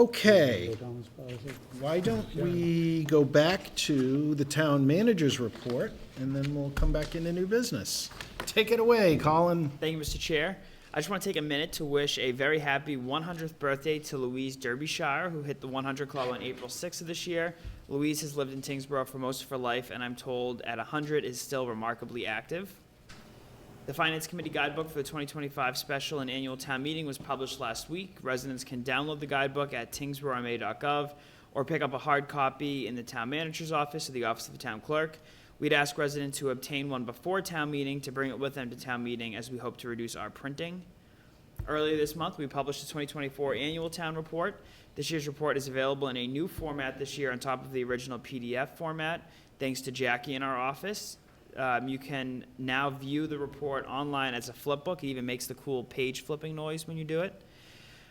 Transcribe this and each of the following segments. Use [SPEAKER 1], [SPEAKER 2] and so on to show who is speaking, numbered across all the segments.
[SPEAKER 1] Okay, why don't we go back to the town manager's report, and then we'll come back into new business. Take it away, Colin.
[SPEAKER 2] Thank you, Mr. Chair. I just want to take a minute to wish a very happy 100th birthday to Louise Derbyshire, who hit the 100 Club on April 6th of this year. Louise has lived in Tyngsborough for most of her life, and I'm told at 100 is still remarkably active. The Finance Committee Guidebook for the 2025 Special and Annual Town Meeting was published last week. Residents can download the guidebook at tyngsboroughma.gov or pick up a hard copy in the Town Manager's office or the Office of the Town Clerk. We'd ask residents who obtain one before town meeting to bring it with them to town meeting, as we hope to reduce our printing. Earlier this month, we published the 2024 Annual Town Report. This year's report is available in a new format this year on top of the original PDF format, thanks to Jackie in our office. You can now view the report online as a flip book. It even makes the cool page flipping noise when you do it.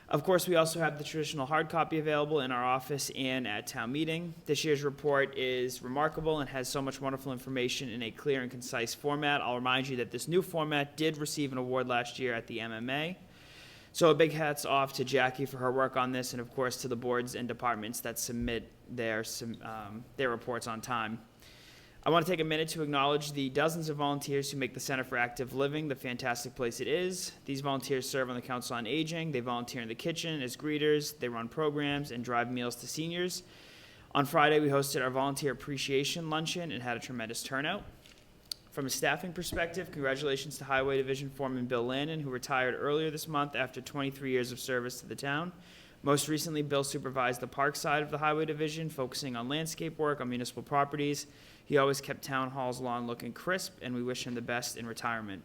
[SPEAKER 2] Of course, we also have the traditional hard copy available in our office and at town meeting. This year's report is remarkable and has so much wonderful information in a clear and concise format. I'll remind you that this new format did receive an award last year at the MMA. So a big hats off to Jackie for her work on this, and of course to the boards and departments that submit their reports on time. I want to take a minute to acknowledge the dozens of volunteers who make the Center for Active Living the fantastic place it is. These volunteers serve on the Council on Aging. They volunteer in the kitchen as greeters. They run programs and drive meals to seniors. On Friday, we hosted our volunteer appreciation luncheon and had a tremendous turnout. From a staffing perspective, congratulations to Highway Division Foreman Bill Landon, who retired earlier this month after 23 years of service to the town. Most recently, Bill supervised the park side of the Highway Division, focusing on landscape work on municipal properties. He always kept Town Hall's lawn looking crisp, and we wish him the best in retirement.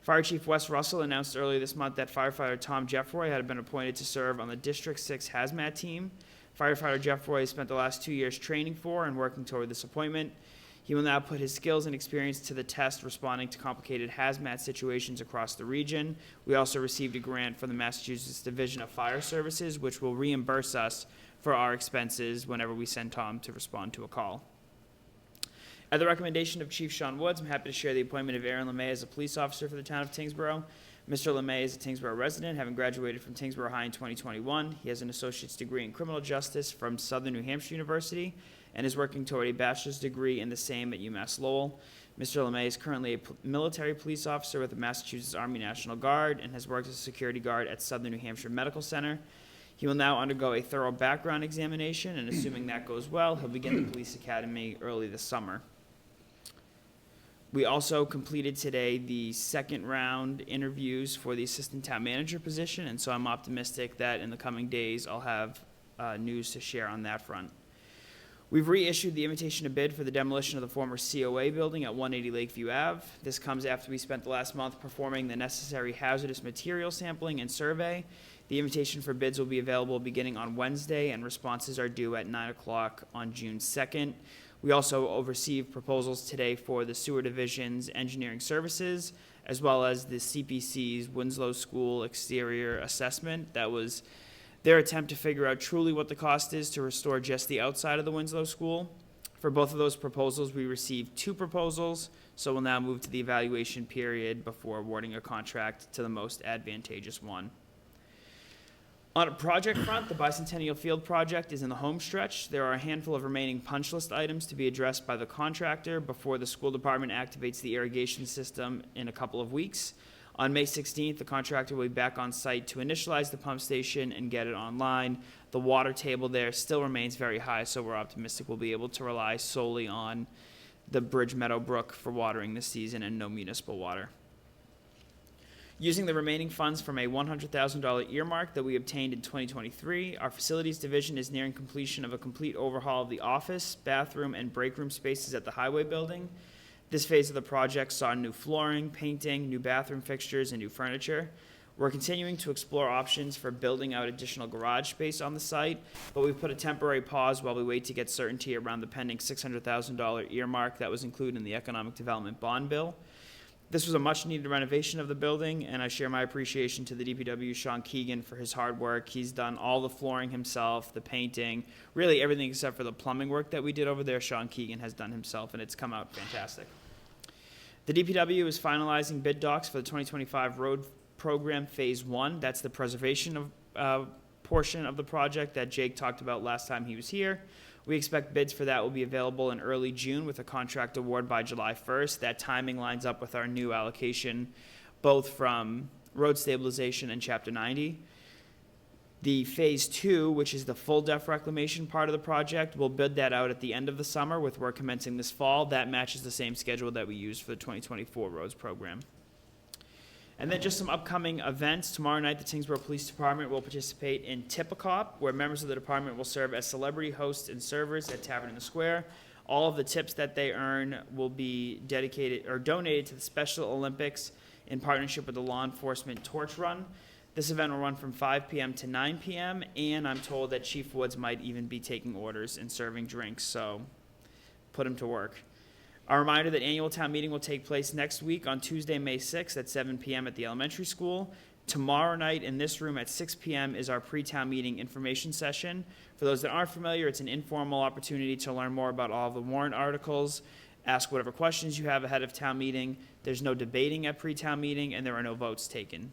[SPEAKER 2] Fire Chief Wes Russell announced earlier this month that firefighter Tom Jeffroy had been appointed to serve on the District 6 Hazmat team. Firefighter Jeffroy has spent the last 2 years training for and working toward this appointment. He will now put his skills and experience to the test responding to complicated hazmat situations across the region. We also received a grant from the Massachusetts Division of Fire Services, which will reimburse us for our expenses whenever we send Tom to respond to a call. At the recommendation of Chief Sean Woods, I'm happy to share the appointment of Aaron LeMay as a police officer for the town of Tyngsborough. Mr. LeMay is a Tyngsborough resident, having graduated from Tyngsborough High in 2021. He has an associate's degree in criminal justice from Southern New Hampshire University and is working toward a bachelor's degree in the same at UMass Lowell. Mr. LeMay is currently a military police officer with the Massachusetts Army National Guard and has worked as a security guard at Southern New Hampshire Medical Center. He will now undergo a thorough background examination, and assuming that goes well, he'll begin the police academy early this summer. We also completed today the second round interviews for the assistant town manager position, and so I'm optimistic that in the coming days I'll have news to share on that front. We've reissued the invitation to bid for the demolition of the former COA building at 180 Lakeview Ave. This comes after we spent the last month performing the necessary hazardous material sampling and survey. The invitation for bids will be available beginning on Wednesday, and responses are due at 9 o'clock on June 2nd. We also received proposals today for the Sewer Division's engineering services, as well as the CPC's Winslow School exterior assessment. That was their attempt to figure out truly what the cost is to restore just the outside of the Winslow School. For both of those proposals, we received 2 proposals, so we'll now move to the evaluation period before awarding a contract to the most advantageous one. On a project front, the Bicentennial Field project is in the home stretch. There are a handful of remaining punch list items to be addressed by the contractor before the school department activates the irrigation system in a couple of weeks. On May 16th, the contractor will be back on site to initialize the pump station and get it online. The water table there still remains very high, so we're optimistic we'll be able to rely solely on the Bridge Meadow Brook for watering this season and no municipal water. Using the remaining funds from a $100,000 earmark that we obtained in 2023, our facilities division is nearing completion of a complete overhaul of the office, bathroom, and break room spaces at the Highway building. This phase of the project saw new flooring, painting, new bathroom fixtures, and new furniture. We're continuing to explore options for building out additional garage space on the site, but we've put a temporary pause while we wait to get certainty around the pending $600,000 earmark that was included in the Economic Development Bond Bill. This was a much-needed renovation of the building, and I share my appreciation to the DPW, Sean Keegan, for his hard work. He's done all the flooring himself, the painting, really everything except for the plumbing work that we did over there. Sean Keegan has done himself, and it's come out fantastic. The DPW is finalizing bid docs for the 2025 road program Phase 1. That's the preservation of portion of the project that Jake talked about last time he was here. We expect bids for that will be available in early June with a contract award by July 1st. That timing lines up with our new allocation, both from road stabilization and Chapter 90. The Phase 2, which is the full depth reclamation part of the project, we'll bid that out at the end of the summer with work commencing this fall. That matches the same schedule that we used for the 2024 roads program. And then just some upcoming events. Tomorrow night, the Tyngsborough Police Department will participate in Tip-A-Cop, where members of the department will serve as celebrity hosts and servers at Tavern in the Square. All of the tips that they earn will be dedicated or donated to the Special Olympics in partnership with the Law Enforcement Torch Run. This event will run from 5 p.m. to 9 p.m., and I'm told that Chief Woods might even be taking orders and serving drinks, so put him to work. A reminder that annual town meeting will take place next week on Tuesday, May 6th at 7 p.m. at the elementary school. Tomorrow night in this room at 6 p.m. is our pre-town meeting information session. For those that aren't familiar, it's an informal opportunity to learn more about all of the warrant articles, ask whatever questions you have ahead of town meeting. There's no debating at pre-town meeting, and there are no votes taken.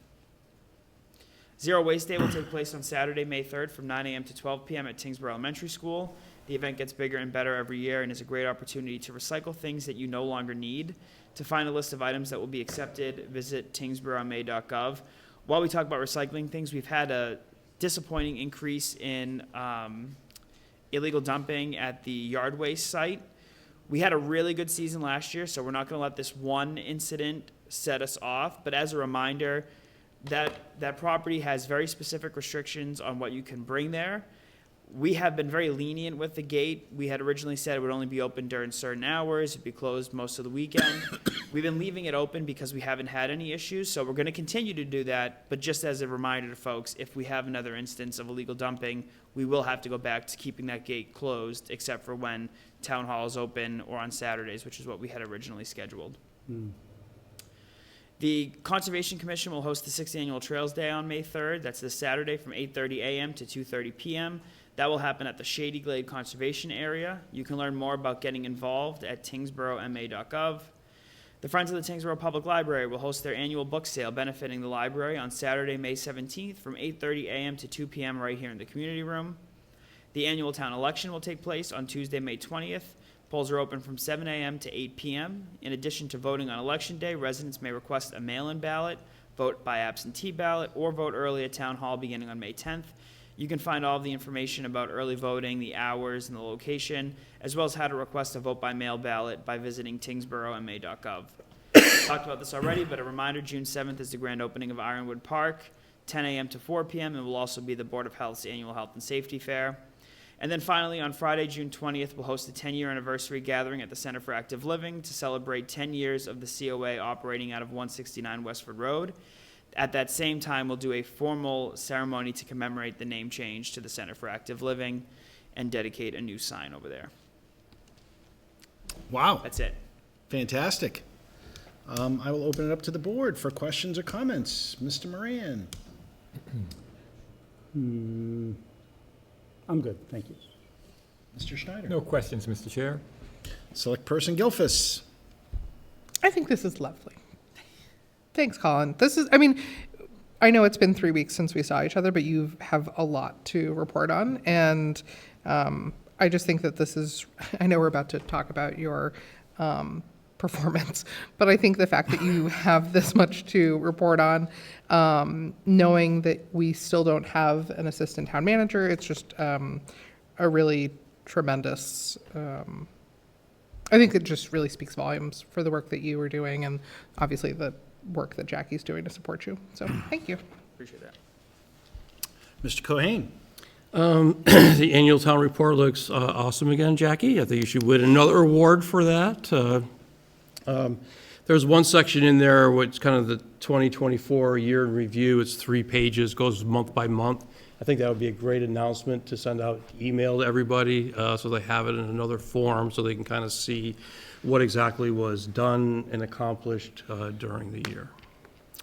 [SPEAKER 2] Zero Waste Day will take place on Saturday, May 3rd from 9 a.m. to 12 p.m. at Tyngsborough Elementary School. The event gets bigger and better every year and is a great opportunity to recycle things that you no longer need. To find a list of items that will be accepted, visit tyngsboroughma.gov. While we talk about recycling things, we've had a disappointing increase in illegal dumping at the yard waste site. We had a really good season last year, so we're not going to let this one incident set us off. But as a reminder, that property has very specific restrictions on what you can bring there. We have been very lenient with the gate. We had originally said it would only be open during certain hours. It'd be closed most of the weekend. We've been leaving it open because we haven't had any issues, so we're going to continue to do that. But just as a reminder to folks, if we have another instance of illegal dumping, we will have to go back to keeping that gate closed, except for when town hall is open or on Saturdays, which is what we had originally scheduled. The Conservation Commission will host the 6th Annual Trails Day on May 3rd. That's this Saturday from 8:30 a.m. to 2:30 p.m. That will happen at the Shady Glade Conservation Area. You can learn more about getting involved at tyngsboroughma.gov. The Friends of the Tyngsborough Public Library will host their annual book sale benefiting the library on Saturday, May 17th from 8:30 a.m. to 2 p.m. right here in the community room. The annual town election will take place on Tuesday, May 20th. Polls are open from 7 a.m. to 8 p.m. In addition to voting on Election Day, residents may request a mail-in ballot, vote by absentee ballot, or vote early at Town Hall beginning on May 10th. You can find all of the information about early voting, the hours, and the location, as well as how to request a vote by mail ballot by visiting tyngsboroughma.gov. Talked about this already, but a reminder, June 7th is the grand opening of Ironwood Park, 10 a.m. to 4 p.m., and will also be the Board of Health's annual Health and Safety Fair. And then finally, on Friday, June 20th, we'll host a 10-year anniversary gathering at the Center for Active Living to celebrate 10 years of the COA operating out of 169 Westford Road. At that same time, we'll do a formal ceremony to commemorate the name change to the Center for Active Living and dedicate a new sign over there.
[SPEAKER 1] Wow.
[SPEAKER 2] That's it.
[SPEAKER 1] Fantastic. I will open it up to the board for questions or comments. Mr. Moran.
[SPEAKER 3] I'm good, thank you.
[SPEAKER 1] Mr. Schneider.
[SPEAKER 4] No questions, Mr. Chair.
[SPEAKER 1] Select Person Gilfus.
[SPEAKER 5] I think this is lovely. Thanks, Colin. I know it's been 3 weeks since we saw each other, but you have a lot to report on. And I just think that this is, I know we're about to talk about your performance, but I think the fact that you have this much to report on, knowing that we still don't have an assistant town manager, it's just a really tremendous, I think it just really speaks volumes for the work that you were doing and obviously the work that Jackie's doing to support you. So thank you.
[SPEAKER 2] Appreciate that.
[SPEAKER 1] Mr. Cohen.
[SPEAKER 6] The annual town report looks awesome again, Jackie. I think you should win another award for that. There's one section in there which kind of the 2024 year in review. It's 3 pages, goes month by month. I think that would be a great announcement to send out email to everybody so they have it in another form so they can kind of see what exactly was done and accomplished during the year.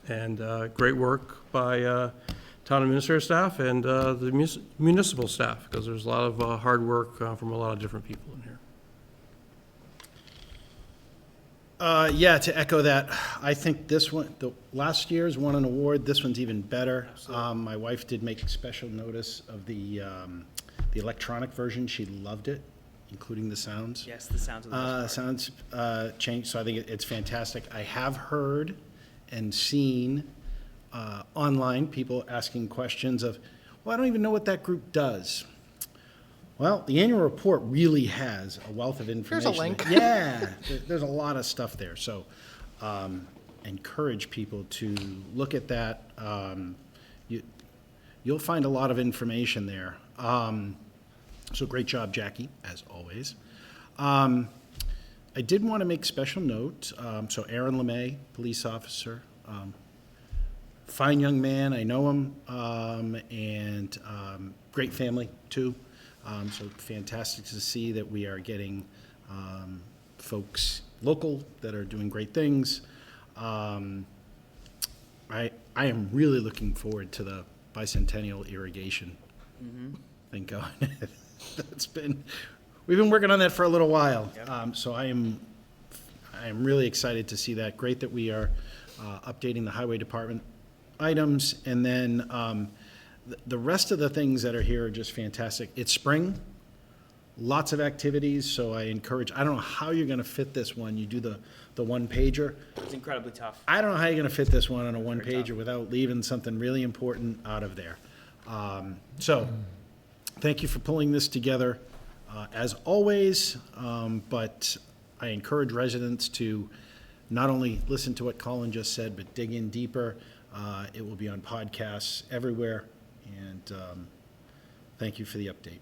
[SPEAKER 6] And great work by town administrator staff and the municipal staff, because there's a lot of hard work from a lot of different people in here.
[SPEAKER 1] Yeah, to echo that, I think this one, the last year's won an award, this one's even better. My wife did make special notice of the electronic version, she loved it, including the sounds.
[SPEAKER 2] Yes, the sounds of the best part.
[SPEAKER 1] Sounds changed, so I think it's fantastic. I have heard and seen online people asking questions of, well, I don't even know what that group does. Well, the annual report really has a wealth of information.
[SPEAKER 5] Here's a link.
[SPEAKER 1] Yeah, there's a lot of stuff there, so encourage people to look at that. You'll find a lot of information there. So great job, Jackie, as always. I did want to make special note, so Aaron LeMay, police officer, fine young man, I know him, and great family, too. So fantastic to see that we are getting folks local that are doing great things. I am really looking forward to the bicentennial irrigation thing going. We've been working on that for a little while.
[SPEAKER 2] Yep.
[SPEAKER 1] So I am really excited to see that. Great that we are updating the highway department items, and then the rest of the things that are here are just fantastic. It's spring, lots of activities, so I encourage, I don't know how you're gonna fit this one, you do the one pager.
[SPEAKER 2] It's incredibly tough.
[SPEAKER 1] I don't know how you're gonna fit this one on a one
[SPEAKER 2] Very
[SPEAKER 1] pager
[SPEAKER 2] tough.
[SPEAKER 1] without leaving something really important out of there. So, thank you for pulling this together, as always, but I encourage residents to not only listen to what Colin just said, but dig in deeper. It will be on podcasts everywhere, and thank you for the update.